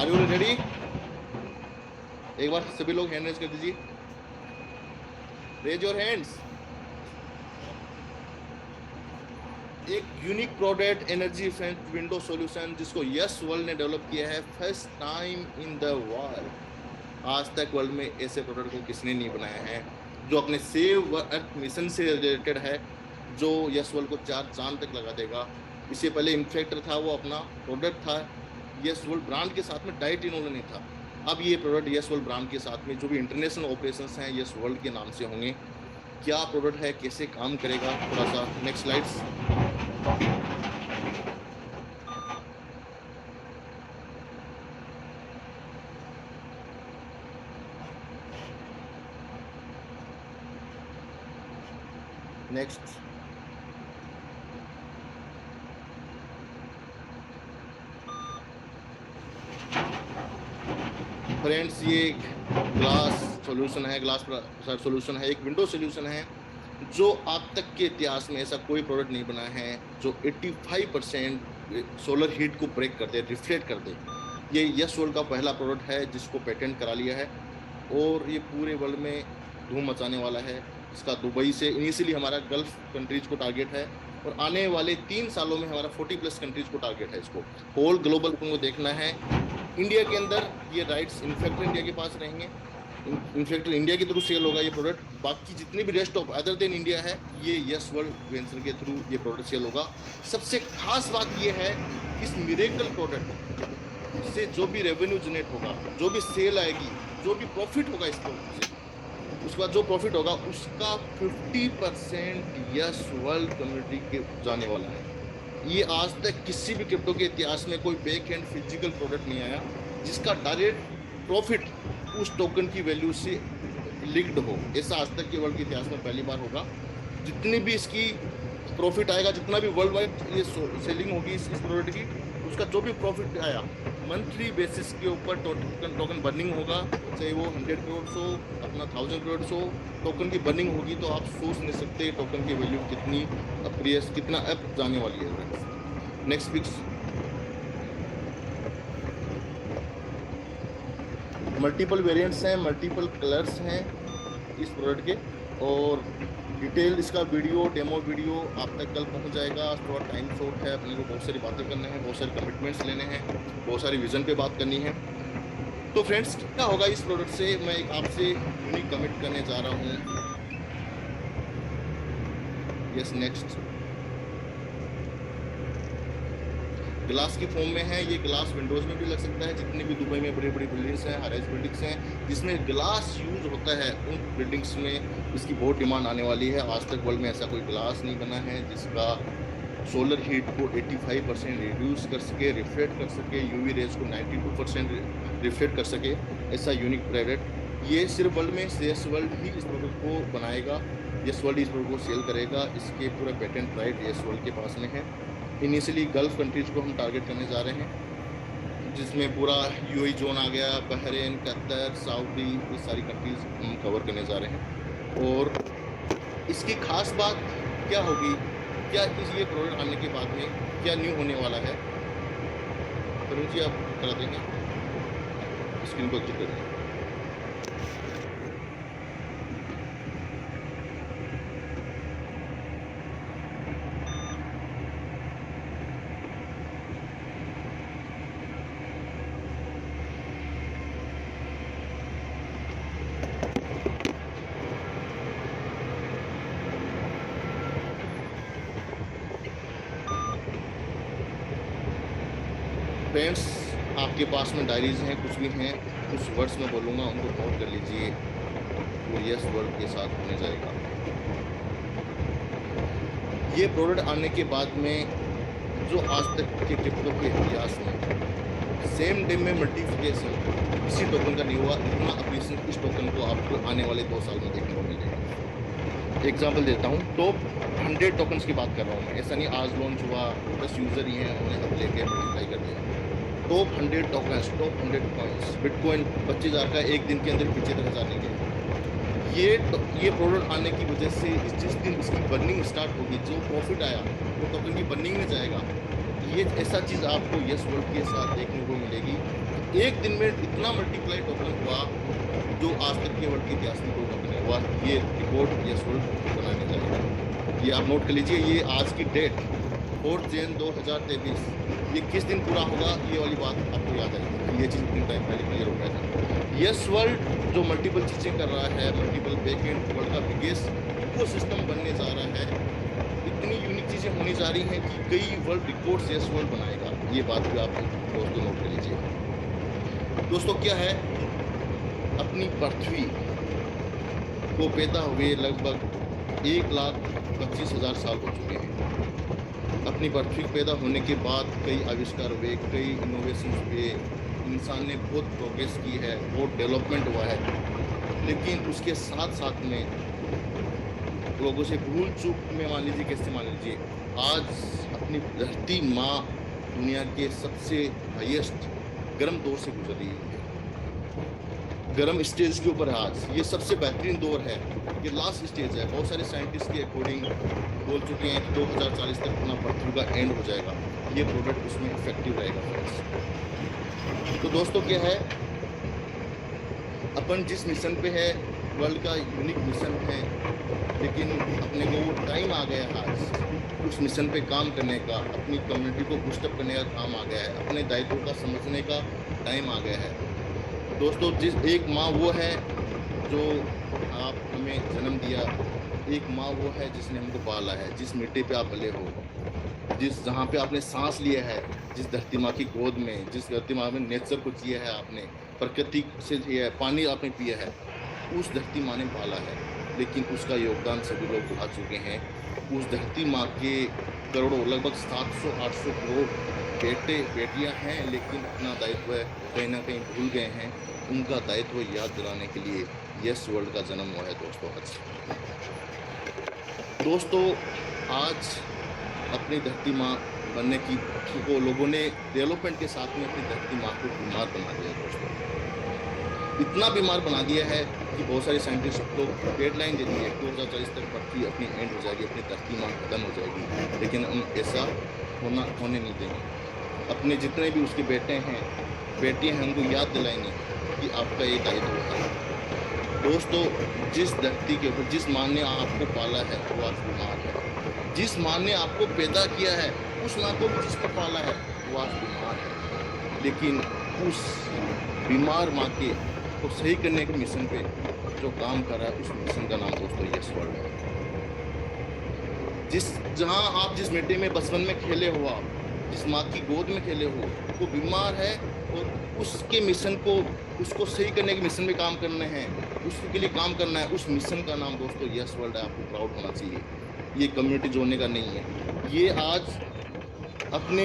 Are you ready? एक बार सभी लोग हैंड रेज कर दीजिए। Raise your hands. एक unique product energy efficient window solution जिसको यस वर्ल्ड ने डेवलप किया है first time in the world. आज तक वर्ल्ड में ऐसे प्रोडक्ट को किसने नहीं बनाया है जो अपने सेव अर्थ मिशन से रिलेटेड है, जो यस वर्ल्ड को चार चांद तक लगा देगा। इससे पहले इन्फेक्टर था, वो अपना प्रोडक्ट था यस वर्ल्ड ब्रांड के साथ में, डाइट इन्होंने नहीं था। अब ये प्रोडक्ट यस वर्ल्ड ब्रांड के साथ में जो भी इंटरनेशनल ऑपरेशंस हैं यस वर्ल्ड के नाम से होंगे। क्या प्रोडक्ट है, कैसे काम करेगा, थोड़ा सा नेक्स्ट स्लाइड्स। नेक्स्ट फ्रेंड्स, ये एक ग्लास सॉल्यूशन है, ग्लास सॉल्यूशन है, एक विंडो सॉल्यूशन है जो आज तक के इतिहास में ऐसा कोई प्रोडक्ट नहीं बना है जो 85% सोलर हीट को ब्रेक कर दे, रिफ्लेक्ट कर दे। ये यस वर्ल्ड का पहला प्रोडक्ट है जिसको पेटेंट करा लिया है और ये पूरे वर्ल्ड में धूम मचाने वाला है। इसका दुबई से इनिशियली हमारा गल्फ कंट्रीज को टारगेट है और आने वाले 3 सालों में हमारा 40+ कंट्रीज को टारगेट है। इसको होल ग्लोबल को देखना है। इंडिया के अंदर ये राइट्स इन्फेक्टर इंडिया के पास रहेंगे, इन्फेक्टर इंडिया के थ्रू सेल होगा ये प्रोडक्ट। बाकी जितने भी rest of other than India है ये यस वर्ल्ड वेंचर के थ्रू ये प्रोडक्ट सेल होगा। सबसे खास बात ये है इस मिरेकल प्रोडक्ट से जो भी रेवेन्यू जनरेट होगा, जो भी सेल आएगी, जो भी प्रॉफिट होगा इस प्रोडक्ट से, उसके बाद जो प्रॉफिट होगा उसका 50% यस वर्ल्ड कम्युनिटी के जाने वाला है। ये आज तक किसी भी क्रिप्टो के इतिहास में कोई बैक एंड फिजिकल प्रोडक्ट नहीं आया जिसका डायरेक्ट प्रॉफिट उस टोकन की वैल्यू से लिंक्ड हो। ऐसा आज तक के वर्ल्ड के इतिहास में पहली बार होगा। जितनी भी इसकी प्रॉफिट आएगा, जितना भी वर्ल्ड वाइड ये सेलिंग होगी इस प्रोडक्ट की, उसका जो भी प्रॉफिट आया मंथली बेसिस के ऊपर टोकन बर्निंग होगा, चाहे वो 100 करोड़ हो, अपना 1000 करोड़ हो, टोकन की बर्निंग होगी तो आप सोच नहीं सकते टोकन की वैल्यू कितनी कितना अप जाने वाली है। Next pics. मल्टीपल वेरिएंट्स हैं, मल्टीपल कलर्स हैं इस प्रोडक्ट के और डिटेल इसका वीडियो, डेमो वीडियो आप तक कल पहुंच जाएगा। थोड़ा टाइम शॉर्ट है, अपने को बहुत सारी बातें करना है, बहुत सारे कमिटमेंट्स लेने हैं, बहुत सारी विजन पे बात करनी है। तो फ्रेंड्स क्या होगा इस प्रोडक्ट से, मैं एक आपसे यूनिक कमिट करने जा रहा हूँ। Yes next. ग्लास की फॉर्म में है ये। ग्लास विंडोज में भी लग सकता है। जितनी भी दुबई में बड़ी बड़ी बिल्डिंग्स हैं, हाई राइज बिल्डिंग्स हैं जिसमें ग्लास यूज होता है, उन बिल्डिंग्स में इसकी बहुत डिमांड आने वाली है। आज तक वर्ल्ड में ऐसा कोई ग्लास नहीं बना है जिसका सोलर हीट को 85% रिड्यूस कर सके, रिफ्लेक्ट कर सके, यूवी रेज को 92% रिफ्लेक्ट कर सके। ऐसा यूनिक प्रोडक्ट ये सिर्फ वर्ल्ड में यस वर्ल्ड ही इस प्रोडक्ट को बनाएगा, यस वर्ल्ड इस प्रोडक्ट को सेल करेगा। इसके पूरा पेटेंट राइट यस वर्ल्ड के पास में है। इनिशियली गल्फ कंट्रीज को हम टारगेट करने जा रहे हैं जिसमें पूरा यूएई जोन आ गया, बहरीन, कतर, सऊदी, ये सारी कंट्रीज हम कवर करने जा रहे हैं। और इसकी खास बात क्या होगी, क्या इस ये प्रोडक्ट आने के बाद में क्या न्यू होने वाला है, तरुण जी आप करा देंगे, स्क्रीन को एग्जिट कर देंगे। फ्रेंड्स आपके पास में डायरीज हैं, कुछ भी हैं, कुछ वर्ड्स में बोलूँगा उनको नोट कर लीजिए। वो यस वर्ड के साथ होने जाएगा। ये प्रोडक्ट आने के बाद में जो आज तक के क्रिप्टो के इतिहास में सेम डे में मल्टीप्लिकेशन किसी टोकन का नहीं हुआ, इतना अप्रिसिएशन इस टोकन को आपको आने वाले 2 साल में देखने को मिलेगा। एग्जाम्पल देता हूँ, टॉप 100 टोकन्स की बात कर रहा हूँ मैं। ऐसा नहीं आज लॉन्च हुआ 10 यूज़र ही हैं उन्हें अब लेके मल्टीप्लाई कर दिया। Top 100 tokens, top 100 coins. Bitcoin 25,000 का एक दिन के अंदर 75,000 नहीं गया। ये प्रोडक्ट आने की वजह से जिस दिन इसकी बर्निंग स्टार्ट होगी, जो प्रॉफिट आया वो टोकन की बर्निंग में जाएगा। ये ऐसा चीज़ आपको यस वर्ल्ड के साथ देखने को मिलेगी। एक दिन में इतना मल्टीप्लाई टोकन हुआ जो आज तक के वर्ल्ड के इतिहास में कोई टोकन नहीं हुआ। ये रिकॉर्ड यस वर्ल्ड बनाने जाएगा। ये आप नोट कर लीजिए, ये आज की डेट 4 जून 2023, ये किस दिन पूरा होगा, ये वाली बात आपको याद आएगी। ये चीज़ इतनी टाइम पहले क्लियर हो गया था। यस वर्ल्ड जो मल्टीपल चीज़ें कर रहा है, मल्टीपल बैकएंड वर्ल्ड का बिगेस्ट इको सिस्टम बनने जा रहा है। इतनी यूनिक चीज़ें होने जा रही हैं कि कई वर्ल्ड रिकॉर्ड्स यस वर्ल्ड बनाएगा। ये बात भी आप दोस्तों नोट कर लीजिए। दोस्तों क्या है, अपनी पृथ्वी को पैदा हुए लगभग 1,25,000 साल हो चुके हैं। अपनी पृथ्वी पैदा होने के बाद कई आविष्कार हुए, कई इनोवेशन हुए, इंसान ने बहुत प्रोग्रेस की है, बहुत डेवलपमेंट हुआ है। लेकिन उसके साथ साथ में लोगों से भूल चूक में मान लीजिए, कैसे मान लीजिए, आज अपनी धरती माँ दुनिया के सबसे हाईएस्ट गर्म दौर से गुजर रही है, गर्म स्टेज के ऊपर है आज। ये सबसे बेहतरीन दौर है, ये लास्ट स्टेज है। बहुत सारे साइंटिस्ट के अकॉर्डिंग बोल चुके हैं कि 2040 तक अपना पृथ्वी का एंड हो जाएगा। ये प्रोडक्ट उसमें इफेक्टिव रहेगा। तो दोस्तों क्या है, अपन जिस मिशन पे है, वर्ल्ड का यूनिक मिशन है, लेकिन अपने को वो टाइम आ गया है आज उस मिशन पे काम करने का, अपनी कम्युनिटी को बूस्टअप करने का काम आ गया है, अपने दायित्व का समझने का टाइम आ गया है। दोस्तों जिस एक माँ वो है जो आप हमें जन्म दिया, एक माँ वो है जिसने हमको पाला है, जिस मिट्टी पे आप पले हो, जिस जहाँ पे आपने सांस लिया है, जिस धरती माँ की गोद में, जिस धरती माँ में नेचर को जिया है, आपने प्रकृति से जिया है, पानी आपने पिया है, उस धरती माँ ने पाला है। लेकिन उसका योगदान सभी लोग भुला चुके हैं। उस धरती माँ के करोड़ों, लगभग 700-800 करोड़ बेटे बेटियां हैं, लेकिन अपना दायित्व कहीं ना कहीं भूल गए हैं। उनका दायित्व याद दिलाने के लिए यस वर्ल्ड का जन्म हुआ है दोस्तों। आज अपनी धरती माँ बनने की को लोगों ने डेवलपमेंट के साथ में अपनी धरती माँ को बीमार बना दिया दोस्तों। इतना बीमार बना दिया है कि बहुत सारे साइंटिस्ट को डेडलाइन दे दी है, 2040 तक पृथ्वी अपनी एंड हो जाएगी, अपनी धरती माँ खत्म हो जाएगी। लेकिन हम ऐसा होने नहीं देंगे। अपने जितने भी उसके बेटे हैं, बेटियां हैं, उनको याद दिलाएंगे कि आपका ये दायित्व है। दोस्तों जिस धरती के ऊपर जिस माँ ने आपको पाला है वो आज बीमार है। जिस माँ ने आपको पैदा किया है, उस माँ को भी जिसको पाला है वो आज बीमार है। लेकिन उस बीमार माँ के को सही करने के मिशन पे जो काम कर रहा है, उस मिशन का नाम दोस्तों यस वर्ल्ड है। जहां आप जिस मिट्टी में बचपन में खेले हो, आप जिस माँ की गोद में खेले हो, वो बीमार है और उसके मिशन को, उसको सही करने के मिशन में काम करने हैं, उसके लिए काम करना है। उस मिशन का नाम दोस्तों यस वर्ल्ड है। आपको प्राउड होना चाहिए। ये कम्युनिटी जोड़ने का नहीं है, ये आज अपने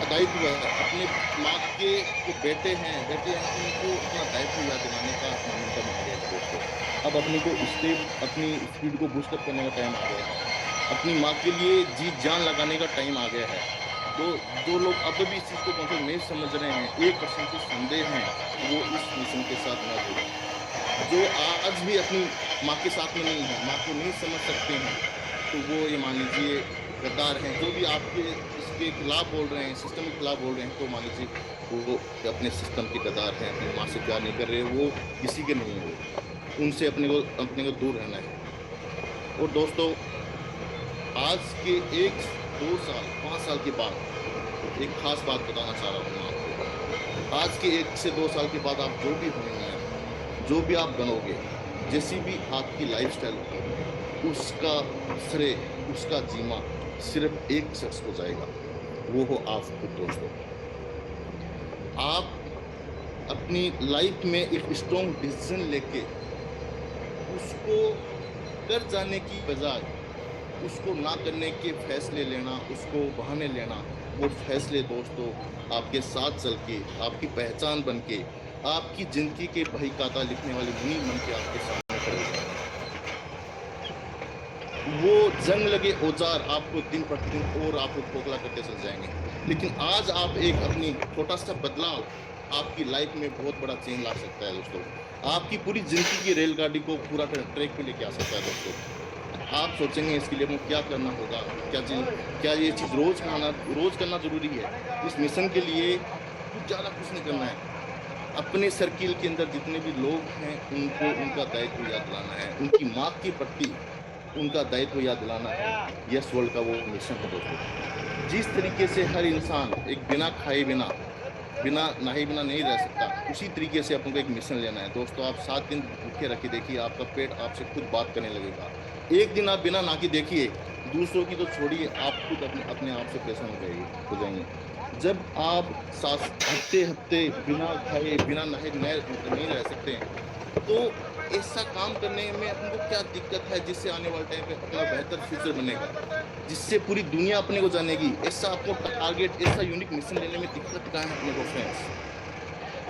दायित्व है, अपने माँ के जो बेटे हैं उनको अपना दायित्व याद दिलाने का मोमेंटम आ गया है दोस्तों। अब अपनी को अपनी स्पीड को बूस्टअप करने का टाइम आ गया है। अपनी माँ के लिए जी जान लगाने का टाइम आ गया है। तो जो लोग अब भी इस चीज़ को कॉन्सेप्ट नहीं समझ रहे हैं, 1% के संदेह हैं, वो इस मिशन के साथ न जुड़े। जो आज भी अपनी माँ के साथ में नहीं है, माँ को नहीं समझ सकते हैं, तो वो ये मान लीजिए गद्दार हैं। जो भी आपके इसके खिलाफ बोल रहे हैं, सिस्टम के खिलाफ बोल रहे हैं, तो मान लीजिए वो अपने सिस्टम के गद्दार हैं, अपनी माँ से प्यार नहीं कर रहे, वो किसी के नहीं है। उनसे अपने को दूर रहना है। और दोस्तों आज के 1-2 साल 5 साल के बाद एक खास बात बताना चाह रहा हूँ आपको। आज के 1 से 2 साल के बाद आप जो भी होंगे, जो भी आप बनोगे, जैसी भी आपकी लाइफस्टाइल होगी, उसका श्रेय, उसका जीमा सिर्फ एक शख्स को जाएगा, वो हो आप खुद दोस्तों। आप अपनी लाइफ में एक स्ट्रॉन्ग डिसीजन लेके उसको कर जाने की बजाय उसको ना करने के फैसले लेना, उसको बहाने लेना, वो फैसले दोस्तों आपके साथ चल के, आपकी पहचान बन के, आपकी जिंदगी के बही खाता लिखने वाले मुनीर बन के आपके सामने खड़े हो। वो जंग लगे औजार आपको दिन प्रतिदिन और आपको खोखला करते चल जाएंगे। लेकिन आज आप एक अपनी छोटा सा बदलाव आपकी लाइफ में बहुत बड़ा चेंज ला सकता है दोस्तों। आपकी पूरी जिंदगी की रेलगाड़ी को पूरा ट्रैक पे लेके आ सकता है दोस्तों। आप सोचेंगे इसके लिए हमको क्या करना होगा, क्या ये चीज़ रोज़ करना ज़रूरी है। इस मिशन के लिए कुछ ज़्यादा कुछ नहीं करना है। अपने सर्किल के अंदर जितने भी लोग हैं, उनको उनका दायित्व याद दिलाना है, उनकी माँ के प्रति उनका दायित्व याद दिलाना है। यस वर्ल्ड का वो मिशन है दोस्तों। जिस तरीके से हर इंसान एक बिना खाए बिना नहाए बिना नहीं रह सकता, उसी तरीके से अपन को एक मिशन लेना है दोस्तों। आप 7 दिन भूखे रखे देखिए, आपका पेट आपसे खुद बात करने लगेगा। एक दिन आप बिना नहा के देखिए, दूसरों की तो छोड़िए, आप खुद अपने आप से परेशान हो जाएंगे। जब आप हफ्ते हफ्ते बिना खाए बिना नहाए नहीं रह सकते, तो ऐसा काम करने में अपन को क्या दिक्कत है, जिससे आने वाले टाइम पे अपना बेहतर फ्यूचर बनेगा, जिससे पूरी दुनिया अपने को जानेगी। ऐसा आपको टारगेट, ऐसा यूनिक मिशन लेने में दिक्कत कहाँ है अपने को फ्रेंड्स?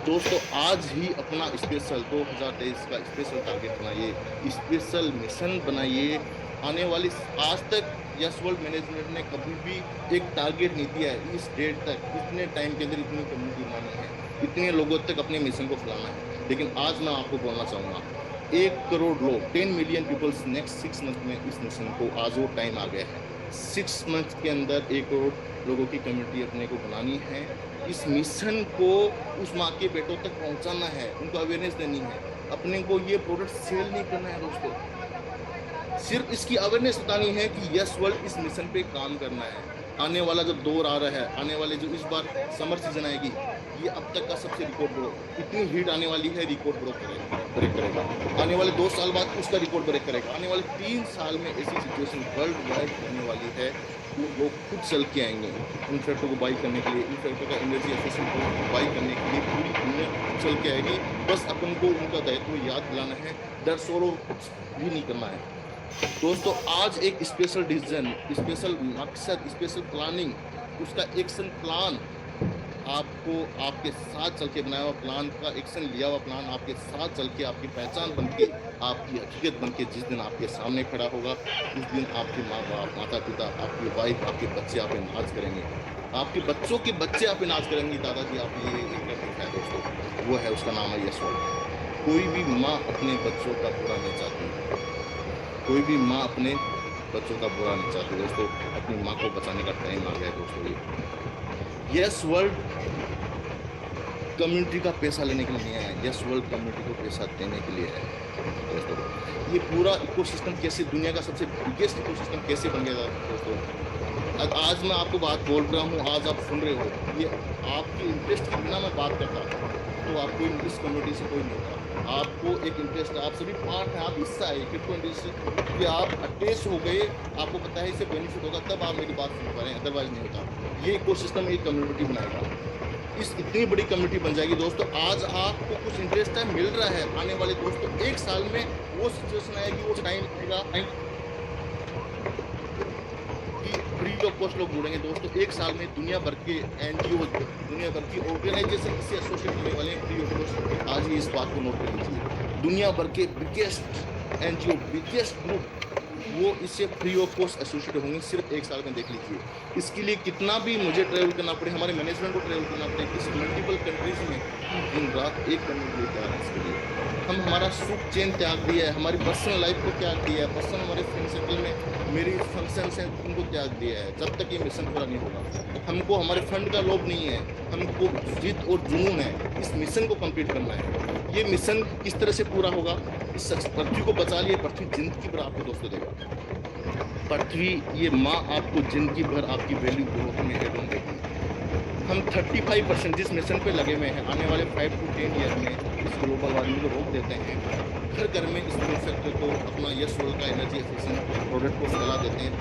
दोस्तों आज ही अपना स्पेशल 2023 का स्पेशल टारगेट बनाइए, स्पेशल मिशन बनाइए। आने वाली आज तक यस वर्ल्ड मैनेजमेंट ने कभी भी एक टारगेट नहीं दिया है इस डेट तक, इतने टाइम के अंदर इतनी कम्युनिटी बनानी है, इतने लोगों तक अपने मिशन को फैलाना है। लेकिन आज मैं आपको बोलना चाहूँगा, 1 करोड़ लोग, 10 मिलियन पीपल्स नेक्स्ट 6 मंथ में इस मिशन को, आज वो टाइम आ गया है। 6 मंथ के अंदर 1 करोड़ लोगों की कम्युनिटी अपने को बनानी है। इस मिशन को उस माँ के बेटों तक पहुंचाना है, उनको अवेयरनेस देनी है। अपने को ये प्रोडक्ट सेल नहीं करना है दोस्तों, सिर्फ इसकी अवेयरनेस बतानी है कि यस वर्ल्ड इस मिशन पे काम करना है। आने वाला जो दौर आ रहा है, आने वाले जो इस बार समर सीजन आएगी, ये अब तक का सबसे रिकॉर्ड ब्रेक, इतनी हीट आने वाली है, रिकॉर्ड ब्रेक करेगा। आने वाले 2 साल बाद उसका रिकॉर्ड ब्रेक करेगा। आने वाले 3 साल में ऐसी सिचुएशन वर्ल्ड वाइड होने वाली है, वो लोग खुद चल के आएंगे इन फैक्टरों को बाई करने के लिए, इन फैक्टरों का एनर्जी एफिशिएंट को बाई करने के लिए पूरी दुनिया चल के आएगी। बस अपन को उनका दायित्व याद दिलाना है, डर सोरो कुछ भी नहीं करना है दोस्तों। आज एक स्पेशल डिसीजन, स्पेशल मकसद, स्पेशल प्लानिंग, उसका एक्शन प्लान आपको आपके साथ चल के बनाया हुआ प्लान का एक्शन लिया हुआ प्लान आपके साथ चल के आपकी पहचान बन के, आपकी हकीकत बन के जिस दिन आपके सामने खड़ा होगा, उस दिन आपके माँ बाप, माता पिता, आपकी वाइफ, आपके बच्चे आप पे नाज करेंगे, आपके बच्चों के बच्चे आप पे नाज करेंगे, दादाजी आप ये एक है दोस्तों, वो है, उसका नाम है यस वर्ल्ड। कोई भी माँ अपने बच्चों का बुरा नहीं चाहती, कोई भी माँ अपने बच्चों का बुरा नहीं चाहती दोस्तों। अपनी माँ को बचाने का टाइम आ गया है दोस्तों। यस वर्ल्ड कम्युनिटी का पैसा लेने के लिए नहीं है, यस वर्ल्ड कम्युनिटी को पैसा देने के लिए है दोस्तों। ये पूरा इकोसिस्टम कैसे, दुनिया का सबसे बिगेस्ट इकोसिस्टम कैसे बन गया दोस्तों? आज मैं आपको बात बोल रहा हूँ, आज आप सुन रहे हो, ये आपके इंटरेस्ट के बिना मैं बात करता तो आपको इस कम्युनिटी से कोई नहीं होता। आपको एक इंटरेस्ट, आप सभी पार्ट हैं, आप हिस्सा है क्रिप्टो इंडस्ट्री कि आप अटैच हो गए, आपको पता है इससे बेनिफिट होगा, तब आप मेरी बात सुन पा रहे हैं, अदरवाइज नहीं होता। ये इकोसिस्टम एक कम्युनिटी बनाएगा, इस इतनी बड़ी कम्युनिटी बन जाएगी दोस्तों। आज आपको कुछ इंटरेस्ट है, मिल रहा है, आने वाले दोस्तों 1 साल में वो सिचुएशन आएगी, वो टाइम आएगा कि फ्री ऑफ कॉस्ट लोग जुड़ेंगे दोस्तों। 1 साल में दुनिया भर के एनजीओ, दुनिया भर की ऑर्गेनाइजेशन इससे एसोसिएट होने वाले हैं फ्री ऑफ कॉस्ट। आज ही इस बात को नोट कर लीजिए, दुनिया भर के बिगेस्ट एनजीओ, बिगेस्ट ग्रुप, वो इससे फ्री ऑफ कॉस्ट एसोसिएट होंगे सिर्फ 1 साल में। देख लीजिए, इसके लिए कितना भी मुझे ट्रैवल करना पड़े, हमारे मैनेजमेंट को ट्रैवल करना पड़े, इस मल्टीपल कंट्रीज में दिन रात एक करने के लिए तैयार है। इसके लिए हम हमारा सुख चैन त्याग दिया है, हमारी पर्सनल लाइफ को त्याग दिया है, पर्सनल हमारे फ्रेंड सर्कल में मेरी फंक्शंस हैं उनको त्याग दिया है, जब तक ये मिशन पूरा नहीं होगा। हमको हमारे फंड का लोभ नहीं है, हमको जिद और जुनून है, इस मिशन को कंप्लीट करना है। ये मिशन किस तरह से पूरा होगा? इस पृथ्वी को बचा लिए, पृथ्वी जिंदगी भर आपको दोस्तों देगा। पृथ्वी, ये माँ आपको जिंदगी भर आपकी वैल्यू ग्रोथ में एड ऑन देगी। हम 35% जिस मिशन पे लगे हुए हैं, आने वाले 5 to 10 ईयर में इस ग्लोबल वार्मिंग को रोक देते हैं। हर घर में इस सेक्टर को अपना यस वर्ल्ड का एनर्जी एफिशिएंट प्रोडक्ट को फैला देते हैं।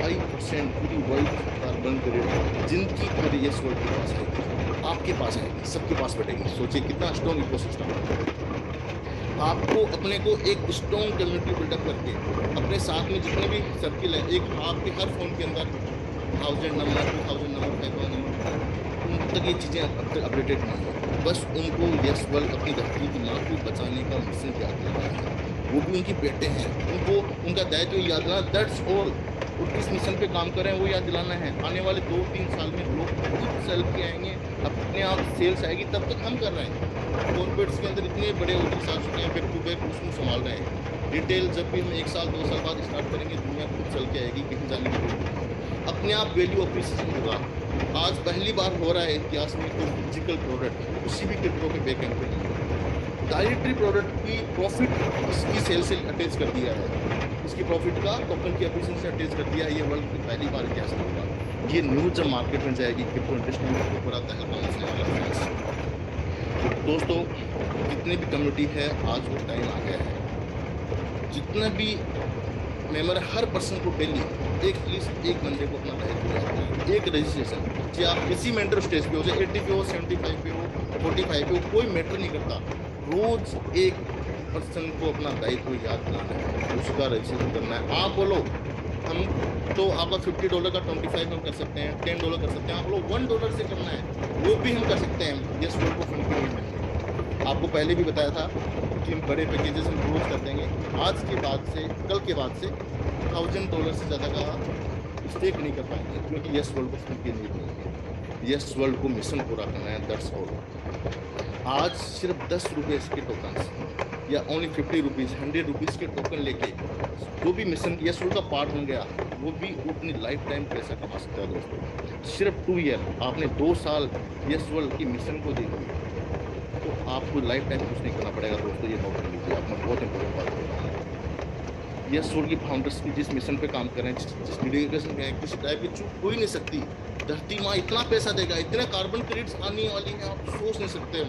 5% पूरी वर्ल्ड कार्बन क्रेडिट जिंदगी भर यस वर्ल्ड के पास आएगी, आपके पास आएगी, सबके पास बैठेगी। सोचिए कितना स्ट्रॉन्ग इकोसिस्टम है। आपको अपने को एक स्ट्रॉन्ग कम्युनिटी बिल्डअप करके अपने साथ में जितने भी सर्किल है, एक आपके हर फोन के अंदर 1000 नंबर, 2000 नंबर, 5000 नंबर, उन तक ये चीज़ें अब तक अपडेटेड नहीं है। बस उनको यस वर्ल्ड अपनी धरती की माँ को बचाने का मिशन याद दिलाना है, वो भी उनकी बेटे हैं, उनको उनका दायित्व याद दिलाना, दैट्स ऑल। वो किस मिशन पे काम कर रहे हैं वो याद दिलाना है। आने वाले 2-3 साल में लोग खुद सेल के आएंगे, अपने आप सेल्स आएगी, तब तक हम कर रहे हैं। कॉर्पोरेट्स के अंदर इतने बड़े ऑफिस आ चुके हैं, बैक टू बैक उसको संभाल रहे हैं। रिटेल जब भी हम 1 साल 2 साल बाद स्टार्ट करेंगे, दुनिया खुद चल के आएगी, कहीं जाने की जरूरत नहीं। अपने आप वैल्यू अप्रिसिएशन होगा। आज पहली बार हो रहा है इतिहास में कोई फिजिकल प्रोडक्ट किसी भी क्रिप्टो के बैक एंड पे नहीं है। डायरेक्टरी प्रोडक्ट की प्रॉफिट इसकी सेल से अटैच कर दिया है, इसकी प्रॉफिट का टोकन की एफिशिएंसी से अटैच कर दिया है। ये वर्ल्ड की पहली बार इतिहास में होगा। ये न्यूज जब मार्केट में जाएगी, क्रिप्टो इंडस्ट्री में तो पूरा तहलका मचने वाला है। तो दोस्तों, जितनी भी कम्युनिटी है, आज वो टाइम आ गया है, जितना भी मेंबर, हर पर्सन को डेली एटलीस्ट एक बंदे को अपना दायित्व याद करें। एक रजिस्ट्रेशन, चाहे आप किसी मेंटर स्टेज पे हो, चाहे 80 पे हो, 75 पे हो, 45 पे हो, कोई मैटर नहीं करता। रोज एक पर्सन को अपना दायित्व याद कराना है, उसका रजिस्ट्रेशन करना है। आप बोलो हम तो आपका $50 का 25 हम कर सकते हैं, $10 कर सकते हैं। आप लोग $1 से करना है, वो भी हम कर सकते हैं। यस वर्ल्ड को फंड पेमेंट, आपको पहले भी बताया था कि हम बड़े पैकेजेस हम क्लोज कर देंगे। आज के बाद से, कल के बाद से $1000 से ज़्यादा का स्टेक नहीं कर पाएंगे, क्योंकि यस वर्ल्ड को फंड की नीड नहीं है। यस वर्ल्ड को मिशन पूरा करना है, दैट्स ऑल। आज सिर्फ ₹10 के टोकन या ओनली ₹50, ₹100 के टोकन लेके जो भी मिशन यस वर्ल्ड का पार्ट बन गया, वो भी अपनी लाइफ टाइम पैसा कमा सकता है। दोस्तों, सिर्फ 2 ईयर, आपने 2 साल यस वर्ल्ड की मिशन को दे दी, तो आपको लाइफ टाइम कुछ नहीं करना पड़ेगा। दोस्तों, ये नोट कर लीजिए, आपने बहुत इंपॉर्टेंट बात बताई। यस वर्ल्ड की फाउंडर्स की जिस मिशन पे काम कर रहे हैं, जिस डेडिकेशन में है, किसी टाइप की चूक हो ही नहीं सकती। धरती माँ इतना पैसा देगा, इतने कार्बन क्रेडिट्स आने वाली हैं, आप सोच नहीं सकते।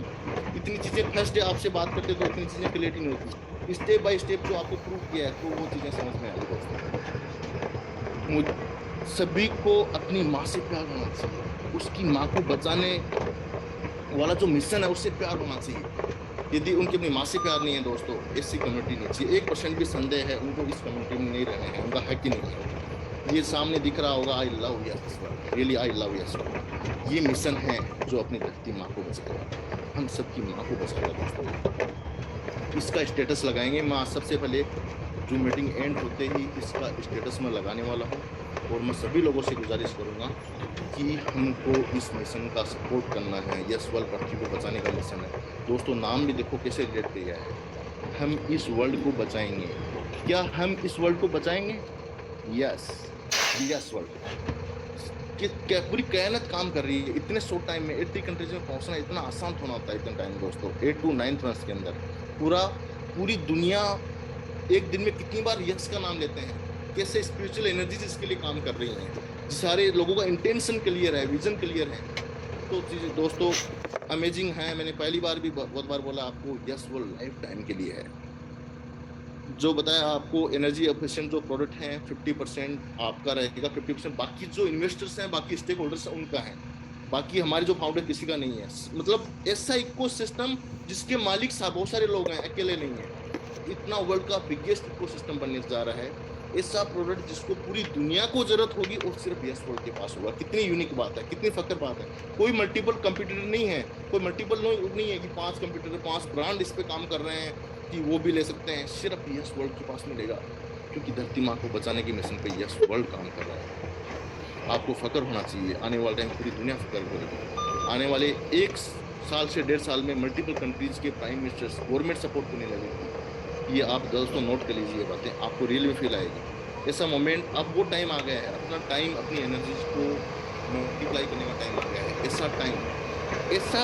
इतनी चीज़ें फर्स्ट डे आपसे बात करते तो इतनी चीज़ें क्लियर ही नहीं होती। स्टेप बाय स्टेप जो आपको प्रूव किया है, तो वो चीज़ें समझ में आई। दोस्तों, मुझ सभी को अपनी माँ से प्यार होना चाहिए, उसकी माँ को बचाने वाला जो मिशन है उससे प्यार होना चाहिए। यदि उनकी अपनी माँ से प्यार नहीं है दोस्तों, ऐसी कम्युनिटी नहीं चाहिए। 1% भी संदेह है उनको इस कम्युनिटी में नहीं रहना है, उनका हक ही नहीं है। ये सामने दिख रहा होगा, I love yes world, really I love yes world. ये मिशन है जो अपनी धरती माँ को बचाएगा, हम सबकी माँ को बचाएगा। दोस्तों, इसका स्टेटस लगाएंगे। मैं आज सबसे पहले जो मीटिंग एंड होते ही इसका स्टेटस मैं लगाने वाला हूँ, और मैं सभी लोगों से गुजारिश करूँगा कि हमको इस मिशन का सपोर्ट करना है। यस वर्ल्ड पृथ्वी को बचाने का मिशन है। दोस्तों, नाम भी देखो कैसे रिलेट किया है, हम इस वर्ल्ड को बचाएंगे। क्या हम इस वर्ल्ड को बचाएंगे? यस, यस वर्ल्ड कि क्या पूरी कायनात काम कर रही है। इतने शॉर्ट टाइम में 80 कंट्रीज में पहुंचना इतना आसान थोड़ा होता है। इतना टाइम दोस्तों, 8 to 9 मंथ्स के अंदर पूरी दुनिया एक दिन में कितनी बार यस का नाम लेते हैं, कैसे स्पिरिचुअल एनर्जीज इसके लिए काम कर रही हैं। सारे लोगों का इंटेंशन क्लियर है, विजन क्लियर है। तो चीज़ें दोस्तों अमेजिंग है। मैंने पहली बार भी बहुत बार बोला आपको, यस वर्ल्ड लाइफ टाइम के लिए है। जो बताया आपको, एनर्जी एफिशिएंट जो प्रोडक्ट हैं 50% आपका रहेगा, 50% बाकी जो इन्वेस्टर्स हैं, बाकी स्टेक होल्डर्स हैं, उनका है। बाकी हमारे जो फाउंडर किसी का नहीं है। मतलब ऐसा इकोसिस्टम जिसके मालिक बहुत सारे लोग हैं, अकेले नहीं है। इतना वर्ल्ड का बिगेस्ट इकोसिस्टम बनने जा रहा है। ऐसा प्रोडक्ट जिसको पूरी दुनिया को जरूरत होगी और सिर्फ यस वर्ल्ड के पास होगा। कितनी यूनिक बात है, कितनी फख्र बात है। कोई मल्टीपल कंप्यूटर नहीं है, कोई मल्टीपल नहीं है कि 5 कंप्यूटर 5 ब्रांड इस पे काम कर रहे हैं कि वो भी ले सकते हैं। सिर्फ यस वर्ल्ड के पास मिलेगा, क्योंकि धरती माँ को बचाने के मिशन पे यस वर्ल्ड काम कर रहा है। आपको फख्र होना चाहिए। आने वाले टाइम पूरी दुनिया फख्र करेगी। आने वाले 1 साल से 1.5 साल में मल्टीपल कंट्रीज के प्राइम मिनिस्टर्स गवर्नमेंट सपोर्ट करने लगेगी। ये आप दोस्तों नोट कर लीजिए बातें, आपको रियल में फील आएगी। ऐसा मोमेंट, अब वो टाइम आ गया है। अपना टाइम, अपनी एनर्जीज को मल्टीप्लाई करने का टाइम आ गया है। ऐसा टाइम, ऐसा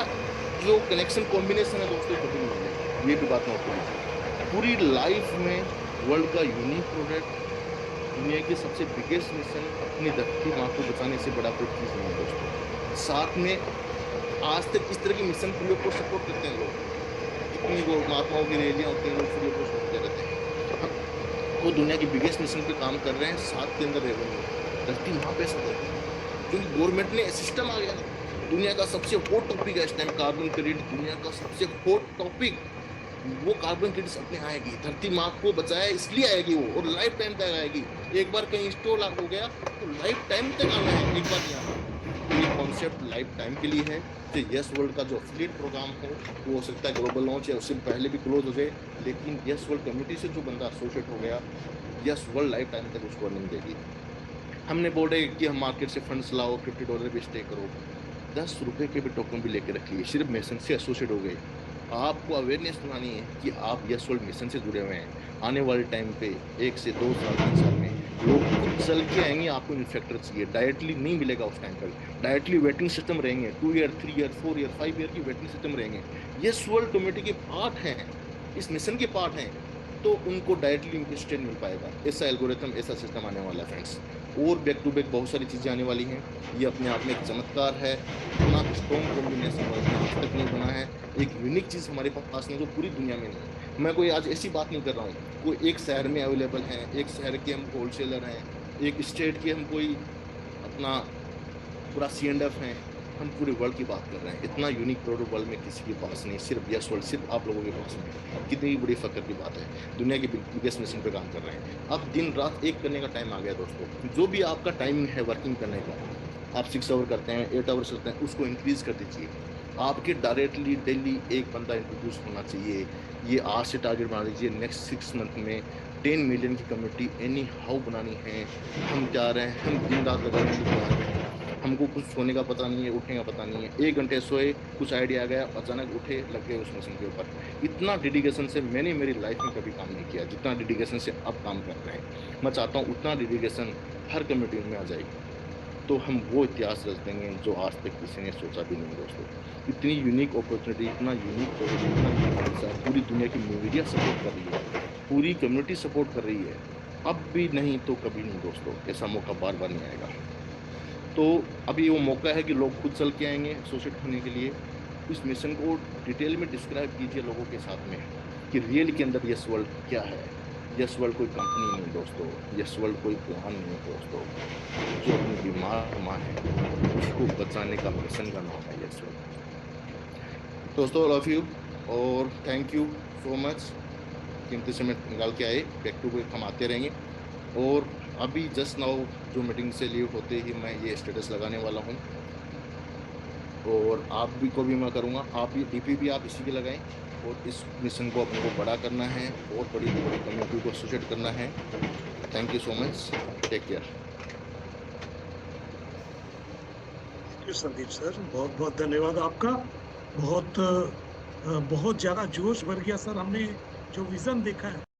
जो कनेक्शन कॉम्बिनेशन है दोस्तों, कभी नहीं मिलेगा। ये भी बात नोट कर लीजिए। पूरी लाइफ में वर्ल्ड का यूनिक प्रोडक्ट, दुनिया की सबसे बिगेस्ट मिशन, अपनी धरती माँ को बचाने से बड़ा कोई चीज़ नहीं है दोस्तों। साथ में आज तक इस तरह की मिशन फ्री को सपोर्ट करते हैं लोग। इतनी वो महात्माओं की रैलियाँ होती हैं, लोग फ्री को सपोर्ट करते रहते हैं। वो दुनिया की बिगेस्ट मिशन पे काम कर रहे हैं। साथ के अंदर रेवेन्यू, धरती माँ पैसा दे रही है, क्योंकि गवर्नमेंट ने सिस्टम आ गया। दुनिया का सबसे हॉट टॉपिक है इस टाइम कार्बन क्रेडिट। दुनिया का सबसे हॉट टॉपिक, वो कार्बन क्रेडिट अपने आएगी। धरती माँ को बचाया इसलिए आएगी वो, और लाइफ टाइम तक आएगी। एक बार कहीं इंस्टॉल हो गया तो लाइफ टाइम तक आना है, एक बार नहीं आना। ये कॉन्सेप्ट लाइफ टाइम के लिए है। तो यस वर्ल्ड का जो एफिलिएट प्रोग्राम हो सकता है ग्लोबल लॉन्च या उससे पहले भी क्लोज हो जाए, लेकिन यस वर्ल्ड कम्युनिटी से जो बंदा एसोसिएट हो गया, यस वर्ल्ड लाइफ टाइम तक उसको अर्निंग देगी। हमने बोले कि हम मार्केट से फंड्स लाओ, $50 भी स्टे करो, ₹10 के भी टोकन भी लेके रख लिए, सिर्फ मिशन से एसोसिएट हो गए। आपको अवेयरनेस बनानी है कि आप यस वर्ल्ड मिशन से जुड़े हुए हैं। आने वाले टाइम पे 1 से 2 साल 3 साल में लोग खुद चल के आएंगे, आपको इन्फेक्टर चाहिए, डायरेक्टली नहीं मिलेगा उस टाइम पर। डायरेक्टली वेटिंग सिस्टम रहेंगे, 2 ईयर 3 ईयर 4 ईयर 5 ईयर की वेटिंग सिस्टम रहेंगे। यस वर्ल्ड कम्युनिटी के पार्ट हैं, इस मिशन के पार्ट हैं, तो उनको डायरेक्टली इंस्टेंट मिल पाएगा। ऐसा एल्गोरिथम, ऐसा सिस्टम आने वाला है फ्रेंड्स। और बैक टू बैक बहुत सारी चीजें आने वाली हैं। ये अपने आप में एक चमत्कार है। इतना स्ट्रॉन्ग कॉम्बिनेशन वर्ल्ड में आज तक नहीं बना है। एक यूनिक चीज हमारे पास में जो पूरी दुनिया में नहीं है। मैं कोई आज ऐसी बात नहीं कर रहा हूँ, कोई एक शहर में अवेलेबल है, एक शहर के हम होलसेलर हैं, एक स्टेट के हम कोई अपना पूरा C&F है। हम पूरे वर्ल्ड की बात कर रहे हैं। इतना यूनिक प्रोडक्ट वर्ल्ड में किसी के पास नहीं, सिर्फ यस वर्ल्ड, सिर्फ आप लोगों के पास में है। कितनी बड़ी फक्र की बात है। दुनिया की बिगेस्ट मिशन पे काम कर रहे हैं। अब दिन रात एक करने का टाइम आ गया दोस्तों। जो भी आपका टाइमिंग है वर्किंग करने का, आप 6 आवर करते हैं, 8 आवर करते हैं, उसको इंक्रीज कर दीजिए। आपके डायरेक्टली डेली एक बंदा इंट्रोड्यूस होना चाहिए। ये आज से टारगेट बना लीजिए, नेक्स्ट 6 मंथ में 10 मिलियन की कम्युनिटी एनी हाउ बनानी है। हम जा रहे हैं, हम दिन रात लगाने के लिए तैयार हैं। हमको कुछ सोने का पता नहीं है, उठने का पता नहीं है। 1 घंटे सोए, कुछ आइडिया आ गया, अचानक उठे, लग गए उस मिशन के ऊपर। इतना डेडिकेशन से मैंने मेरी लाइफ में कभी काम नहीं किया जितना डेडिकेशन से अब काम कर रहे हैं। मैं चाहता हूँ उतना डेडिकेशन हर कम्युनिटी में आ जाए, तो हम वो इतिहास रच देंगे जो आज तक किसी ने सोचा भी नहीं दोस्तों। इतनी यूनिक अपॉर्चुनिटी, इतना यूनिक प्रोडक्ट, इतना यूनिक पैसा, पूरी दुनिया की मीडिया सपोर्ट कर रही है, पूरी कम्युनिटी सपोर्ट कर रही है। अब भी नहीं तो कभी नहीं दोस्तों, ऐसा मौका बार बार नहीं आएगा। तो अभी वो मौका है कि लोग खुद चल के आएंगे एसोसिएट होने के लिए। इस मिशन को डिटेल में डिस्क्राइब कीजिए लोगों के साथ में कि रियल के अंदर यस वर्ल्ड क्या है। यस वर्ल्ड कोई कंपनी नहीं दोस्तों, यस वर्ल्ड कोई प्लान नहीं दोस्तों। जो अपनी बीमार माँ है उसको बचाने का मिशन का नाम है यस वर्ल्ड। दोस्तों लव यू, और थैंक यू सो मच। कीमती समय निकाल के आए, बैक टू बैक हम आते रहेंगे। और अभी जस्ट नाउ जो मीटिंग से लीव होते ही मैं ये स्टेटस लगाने वाला हूँ। और आप भी को भी मैं करूँगा, आप भी DP भी आप इसी के लगाएं। और इस मिशन को अपने को बड़ा करना है, और बड़ी बड़ी कम्युनिटी को एसोसिएट करना है। Thank you so much, take care. Thank you Sandeep sir, बहुत बहुत धन्यवाद आपका। बहुत बहुत ज्यादा जोश भर गया सर, हमने जो विजन देखा है